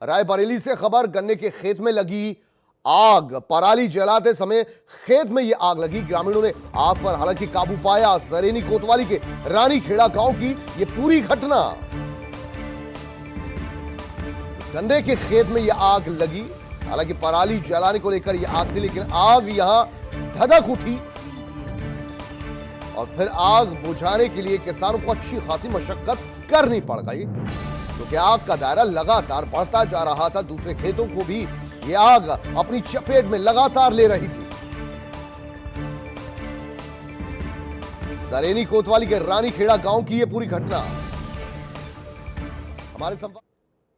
रायबरेली से खबर, गन्ने के खेत में लगी आग। पराली जलाते समय खेत में यह आग लगी। ग्रामीणों ने आग पर हालांकि काबू पाया। सरेनी कोतवाली के रानीखेड़ा गांव की यह पूरी घटना। गन्ने के खेत में यह आग लगी। हालांकि पराली जलाने को लेकर यह आग थी, लेकिन आग यहां धधक उठी और फिर आग बुझाने के लिए किसानों को अच्छी खासी मशक्कत करनी पड़ गई, क्योंकि आग का दायरा लगातार बढ़ता जा रहा था। दूसरे खेतों को भी यह आग अपनी चपेट में लगातार ले रही थी। सरेनी कोतवाली के रानीखेड़ा गांव की यह पूरी घटना हमारे संवाद।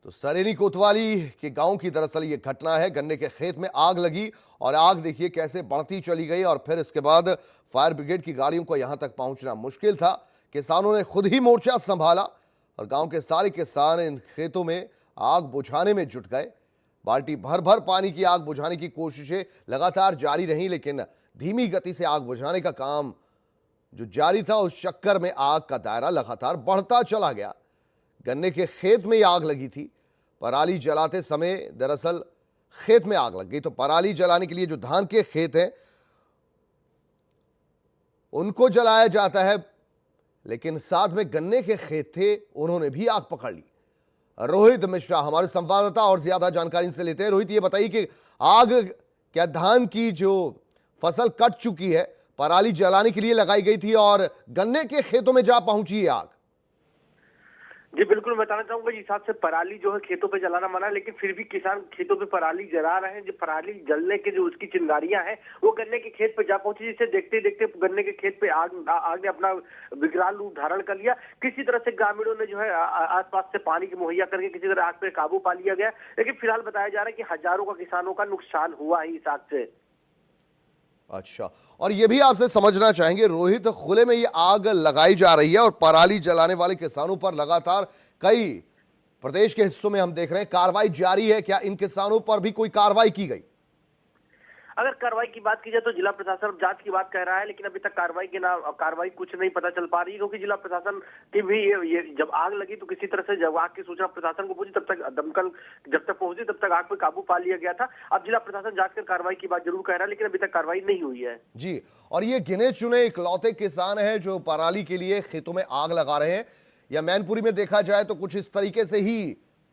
तो सरेनी कोतवाली के गांव की दरअसल यह घटना है। गन्ने के खेत में आग लगी और आग देखिए कैसे बढ़ती चली गई और फिर इसके बाद फायर ब्रिगेड की गाड़ियों को यहां तक पहुंचना मुश्किल था। किसानों ने खुद ही मोर्चा संभाला और गांव के सारे किसान इन खेतों में आग बुझाने में जुट गए। बाल्टी भर भर पानी की आग बुझाने की कोशिशें लगातार जारी रहीं, लेकिन धीमी गति से आग बुझाने का काम जो जारी था, उस चक्कर में आग का दायरा लगातार बढ़ता चला गया। गन्ने के खेत में आग लगी थी। पराली जलाते समय दरअसल खेत में आग लग गई। तो पराली जलाने के लिए जो धान के खेत हैं उनको जलाया जाता है, लेकिन साथ में गन्ने के खेत थे, उन्होंने भी आग पकड़ ली। रोहित मिश्रा हमारे संवाददाता और ज्यादा जानकारी इनसे लेते हैं। रोहित, ये बताइए कि आग क्या धान की जो फसल कट चुकी है, पराली जलाने के लिए लगाई गई थी और गन्ने के खेतों में जा पहुंची है आग? जी बिल्कुल, मैं बताना चाहूंगा जिस हिसाब से पराली जो है खेतों पे जलाना मना है, लेकिन फिर भी किसान खेतों पे पराली जला रहे हैं। जो पराली जलने के जो उसकी चिंगारियां हैं वो गन्ने के खेत पे जा पहुंची, जिससे देखते देखते गन्ने के खेत पे आग ने अपना विकराल रूप धारण कर लिया। किसी तरह से ग्रामीणों ने जो है आसपास से पानी की मुहैया करके किसी तरह आग पे काबू पा लिया गया, लेकिन फिलहाल बताया जा रहा है कि हजारों का किसानों का नुकसान हुआ है इस आग से। अच्छा, और ये भी आपसे समझना चाहेंगे रोहित, खुले में ये आग लगाई जा रही है और पराली जलाने वाले किसानों पर लगातार कई प्रदेश के हिस्सों में हम देख रहे हैं कार्रवाई जारी है। क्या इन किसानों पर भी कोई कार्रवाई की गई? अगर कार्रवाई की बात की जाए तो जिला प्रशासन जांच की बात कह रहा है, लेकिन अभी तक कार्रवाई कुछ नहीं पता चल पा रही है, क्योंकि जिला प्रशासन की भी ये जब आग लगी तो किसी तरह से जब आग की सूचना प्रशासन को पहुंची, तब तक दमकल जब तक पहुंची तब तक आग पे काबू पा लिया गया था। अब जिला प्रशासन जांच कर कार्रवाई की बात जरूर कह रहा है, लेकिन अभी तक कार्रवाई नहीं हुई है। जी, और ये गिने चुने इकलौते किसान हैं जो पराली के लिए खेतों में आग लगा रहे हैं, या मैनपुरी में देखा जाए तो कुछ इस तरीके से ही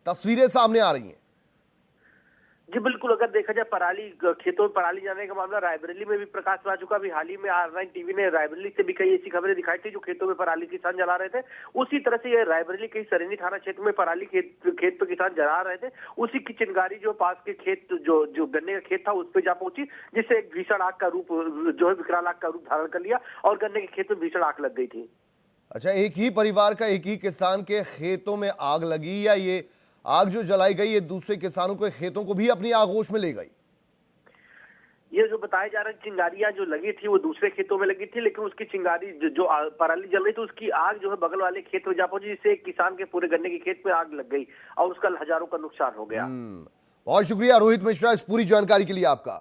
तस्वीरें सामने आ रही हैं? जी बिल्कुल, अगर देखा जाए पराली खेतों में पराली जाने का मामला रायबरेली में भी प्रकाश में आ चुका। अभी हाल ही में R9 टीवी ने रायबरेली से भी कई ऐसी खबरें दिखाई थी जो खेतों में पराली किसान जला रहे थे। उसी तरह से ये रायबरेली के सरेनी थाना क्षेत्र में पराली खेत पे किसान जला रहे थे। उसी की चिंगारी जो पास के खेत जो गन्ने का खेत था उस पर जा पहुंची, जिससे एक भीषण आग का रूप जो है विकराल आग का रूप धारण कर लिया और गन्ने के खेत में भीषण आग लग गई थी। अच्छा, एक ही परिवार का, एक ही किसान के खेतों में आग लगी, या ये आग जो जलाई गई ये दूसरे किसानों के खेतों को भी अपनी आगोश में ले गई? ये जो बताया जा रहा है चिंगारियां जो लगी थी वो दूसरे खेतों में लगी थी, लेकिन उसकी चिंगारी जो पराली जल रही थी उसकी आग जो है बगल वाले खेत में जा पहुंची, जिससे एक किसान के पूरे गन्ने के खेत में आग लग गई और उसका हजारों का नुकसान हो गया। बहुत शुक्रिया रोहित मिश्रा इस पूरी जानकारी के लिए आपका।